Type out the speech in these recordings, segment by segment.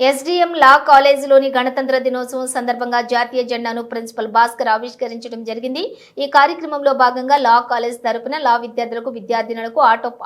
SDM లా కాలేజీలోని గణతంత్ర దినోత్సవం సందర్భంగా జాతీయ జెండాను ప్రిన్సిపల్ భాస్కర్ ఆవిష్కరించడం జరిగింది. ఈ కార్యక్రమంలో భాగంగా లా కాలేజ్ తరపున లా విద్యార్థులకు విద్యార్థినులకు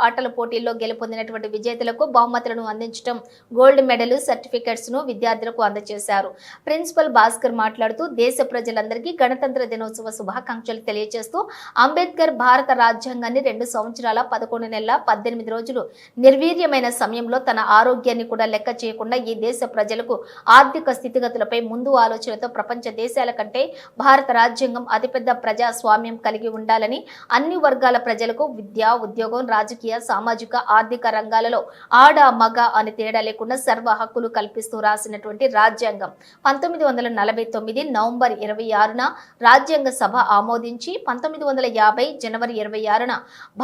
ఆటల పోటీల్లో గెలుపొందినటువంటి విజేతలకు బహుమతులను అందించడం, గోల్డ్ మెడల్, సర్టిఫికెట్స్ ను విద్యార్థులకు అందజేశారు. ప్రిన్సిపల్ భాస్కర్ మాట్లాడుతూ దేశ ప్రజలందరికీ గణతంత్ర దినోత్సవ శుభాకాంక్షలు తెలియజేస్తూ అంబేద్కర్ భారత రాజ్యాంగాన్ని 2 సంవత్సరాల 11 నెలల 18 రోజులు నిర్వీర్యమైన సమయంలో తన ఆరోగ్యాన్ని కూడా లెక్క చేయకుండా ఈ దేశ ప్రజలకు ఆర్థిక స్థితిగతులపై ముందు ఆలోచనతో ప్రపంచ దేశాల కంటే భారత రాజ్యాంగం అతిపెద్ద ప్రజాస్వామ్యం కలిగి ఉండాలని, అన్ని వర్గాల ప్రజలకు విద్య, ఉద్యోగం, రాజకీయ, సామాజిక, ఆర్థిక రంగాలలో ఆడ మగ అని తేడా లేకుండా సర్వ హక్కులు కల్పిస్తూ రాసినటువంటి రాజ్యాంగం 1949 నవంబర్ 26న రాజ్యాంగ సభ ఆమోదించి 1950 జనవరి 26న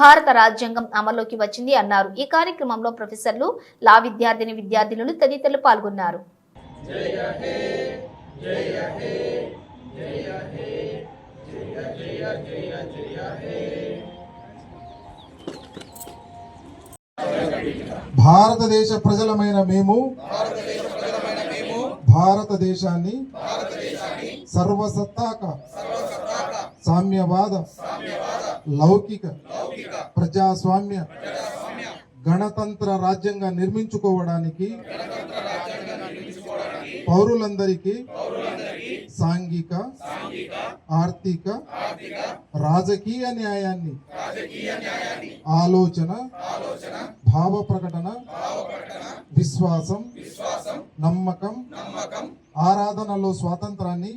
భారత రాజ్యాంగం అమల్లోకి వచ్చింది అన్నారు. ఈ కార్యక్రమంలో ప్రొఫెసర్లు, లా విద్యార్థినులు తదితరులు పాల్గొన్నారు. భారతదేశ ప్రజలమైన మేము భారతదేశాన్ని సర్వసత్తాక సామ్యవాద లౌకిక ప్రజాస్వామ్య గణతంత్ర రాజ్యంగా నిర్మించుకోవడానికి పౌరులందరికీ సాంఘిక, ఆర్థిక, రాజకీయ న్యాయాన్ని ఆలోచన, భావ ప్రకటన, విశ్వాసం, నమ్మకం, ఆరాధనలో స్వాతంత్రాన్ని,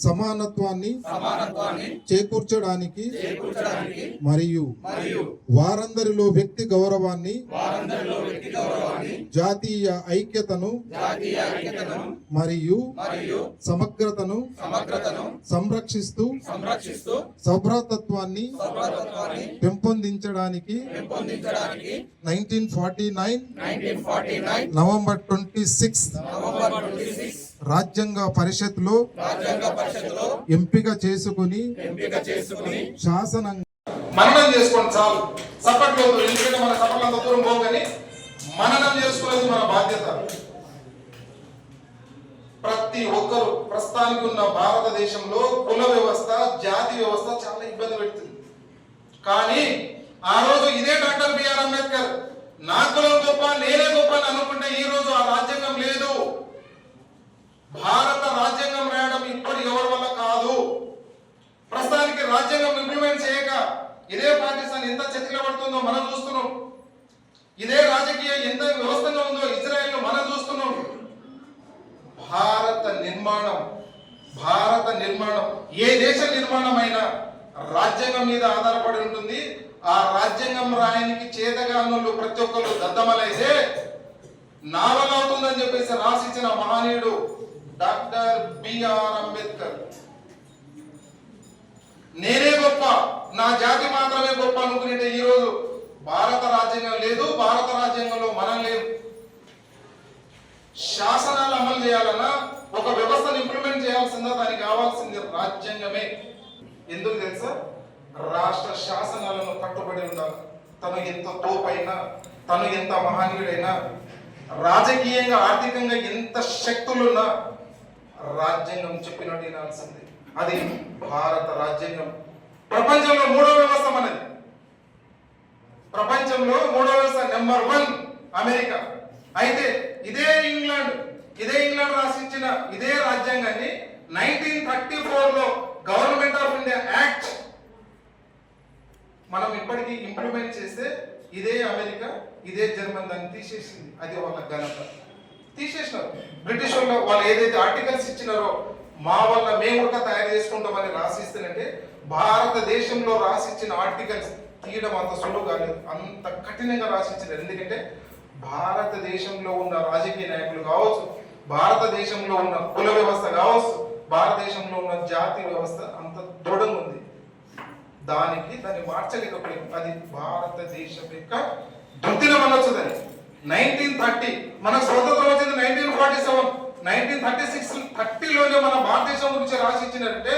సమానత్వాన్ని చేకూర్చడానికి మరియు వారందరిలో వ్యక్తి గౌరవాన్ని, జాతీయ ఐక్యతను మరియు సమగ్రతను సంరక్షిస్తూ సౌభ్రాతత్వాన్ని పెంపొందించడానికి 1949 నవంబర్ 26 రాజ్యాంగ పరిషత్లో ఎంపిక చేసుకుని శాసనం మననం చేసుకోండి చాలు. సపట్లో ఎందుకంటే మన సపట్లంత దూరం పోగానే మననం చేసుకునేది మన బాధ్యత. ప్రతి ఒక్కరు ప్రస్తుతానికి ఉన్న భారతదేశంలో కుల వ్యవస్థ, జాతి వ్యవస్థ చాలా ఇబ్బంది పెడుతుంది. కానీ ఆ రోజు ఇదే డాక్టర్ బిఆర్ అంబేద్కర్ నా కులం గొప్ప, నేనే గొప్ప అని అనుకుంటే ఈ రోజు ఆ రాజ్యాంగం లేదు. భారత రాజ్యాంగం రాయడం ఇప్పటి ఎవరి వల్ల కాదు. ప్రస్తుతానికి రాజ్యాంగం ఇంప్లిమెంట్ చేయక ఇదే పాకిస్తాన్ ఎంత చతికిల పడుతుందో మనం చూస్తున్నాం. ఇదే రాజకీయ ఎంత వ్యవస్థగా ఉందో ఇజ్రాయెల్ మనం చూస్తున్నాం. భారత నిర్మాణం ఏ దేశ నిర్మాణం అయినా రాజ్యాంగం మీద ఆధారపడి ఉంటుంది. ఆ రాజ్యాంగం రాయనికి చేతగానులు ప్రతి ఒక్కరు దద్దమలైతే నా వల్ల అవుతుందని చెప్పేసి రాసిచ్చిన మహనీయుడు డాక్టర్ బిఆర్ అంబేద్కర్. నేనే గొప్ప, నా జాతి మాత్రమే గొప్ప అనుకునే ఈ రోజు భారత రాజ్యాంగం లేదు, భారత రాజ్యాంగంలో మనం లేదు. శాసనాలు అమలు చేయాలన్నా, ఒక వ్యవస్థను ఇంప్లిమెంట్ చేయాల్సిందా, దానికి కావాల్సింది రాజ్యాంగమే. ఎందుకు తెలుసా? రాష్ట్ర శాసనాలను కట్టుబడి ఉండాలి. తను ఎంత తోపైనా, తను ఎంత మహనీయుడైనా, రాజకీయంగా ఆర్థికంగా ఎంత శక్తులున్నా రాజ్యాంగం చెప్పినట్టు వినాల్సింది. అది భారత రాజ్యాంగం. ప్రపంచంలో 3వ వ్యవస్థ మనది. ప్రపంచంలో 3వ వ్యవస్థ నెంబర్ 1 అమెరికా. అయితే ఇదే ఇంగ్లాండ్ రాసిచ్చిన ఇదే రాజ్యాంగాన్ని 1934లో గవర్నమెంట్ ఆఫ్ ఇండియా యాక్ట్ మనం ఇప్పటికీ ఇంప్లిమెంట్ చేస్తే ఇదే అమెరికా, ఇదే జర్మన్ దాన్ని తీసేసింది. అది వాళ్ళ ఘనత. తీసేసినారు. బ్రిటిష్ వాళ్ళు ఏదైతే ఆర్టికల్స్ ఇచ్చినారో మా వల్ల మేము కూడా తయారు చేసుకుంటామని రాసిస్తానంటే భారతదేశంలో రాసిచ్చిన ఆర్టికల్స్ తీయడం అంత సులువు కాలేదు. అంత కఠినంగా రాసిచ్చినారు. ఎందుకంటే భారతదేశంలో ఉన్న రాజకీయ నాయకులు కావచ్చు, భారతదేశంలో ఉన్న కుల వ్యవస్థ కావచ్చు, భారతదేశంలో ఉన్న జాతి వ్యవస్థ అంత దృఢంగా ఉంది. దాన్ని మార్చలేకపోయింది. అది భారతదేశం యొక్క దుర్దినం అనొచ్చు. దాన్ని 1930 మనకు స్వతంత్రం వచ్చింది 1947. 1936 మన భారతదేశం గురించి రాసిచ్చినట్టే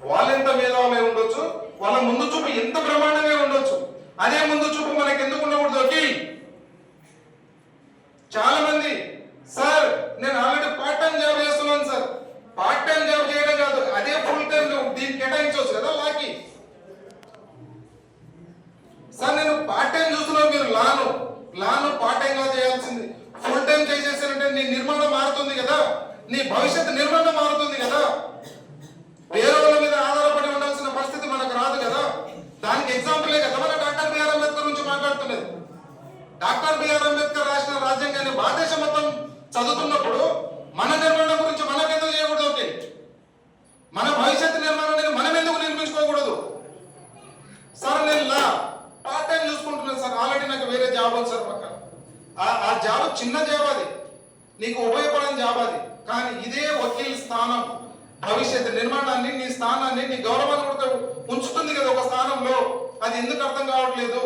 వాళ్ళెంత మేధావులై ఉండొచ్చు, వాళ్ళ ముందు చూపు ఎంత బ్రహ్మాండంగా ఉండొచ్చు. అదే ముందు చూపు మనకి ఎందుకు ఉండకూడదు? చాలా మంది సార్ నేను ఆల్రెడీ పార్ట్ టైం జాబ్ చేస్తున్నాను సార్. పార్ట్ టైం జాబ్ చేయడం కాదు, అదే ఫుల్ టైం దీనికి కేటాయించవచ్చు కదా లాకి. సార్ నేను పార్ట్ టైం చూస్తున్నాను, మీరు లాను పార్ట్ టైం గా చేయాల్సింది. ఫుల్ టైం చేసేసారంటే నీ నిర్మాణం మారుతుంది కదా, నీ భవిష్యత్తు నిర్మాణం మారుతుంది కదా. వేరే వాళ్ళ మీద ఆధారపడి ఉండాల్సిన పరిస్థితి మనకు రాదు కదా. దానికి ఎగ్జాంపులే కదా మన డాక్టర్ బిఆర్ అంబేద్కర్ నుంచి మాట్లాడుతున్నది. డాక్టర్ బిఆర్ అంబేద్కర్ రాసిన రాజ్యాంగాన్ని భారతదేశం మొత్తం చదువుతున్నప్పుడు మన నిర్మాణం గురించి మనకెందుకు చేయకూడదు? ఓకే, మన భవిష్యత్తు నిర్మాణాన్ని మనం ఎందుకు నిర్మించుకోకూడదు? సార్ నేను పార్ట్ టైం చూసుకుంటున్నాను సార్, ఆల్రెడీ నాకు వేరే జాబ్ ఉంది సార్ పక్కన. ఆ జాబ్ చిన్న జాబ్, అది నీకు ఉపయోగపడని జాబ్ అది. కానీ ఇదే వకీల్ స్థానం భవిష్యత్తు నిర్మాణాన్ని, నీ స్థానాన్ని, నీ గౌరవాన్ని కూడా ఉంచుతుంది కదా ఒక స్థానంలో. అది ఎందుకు అర్థం కావట్లేదు?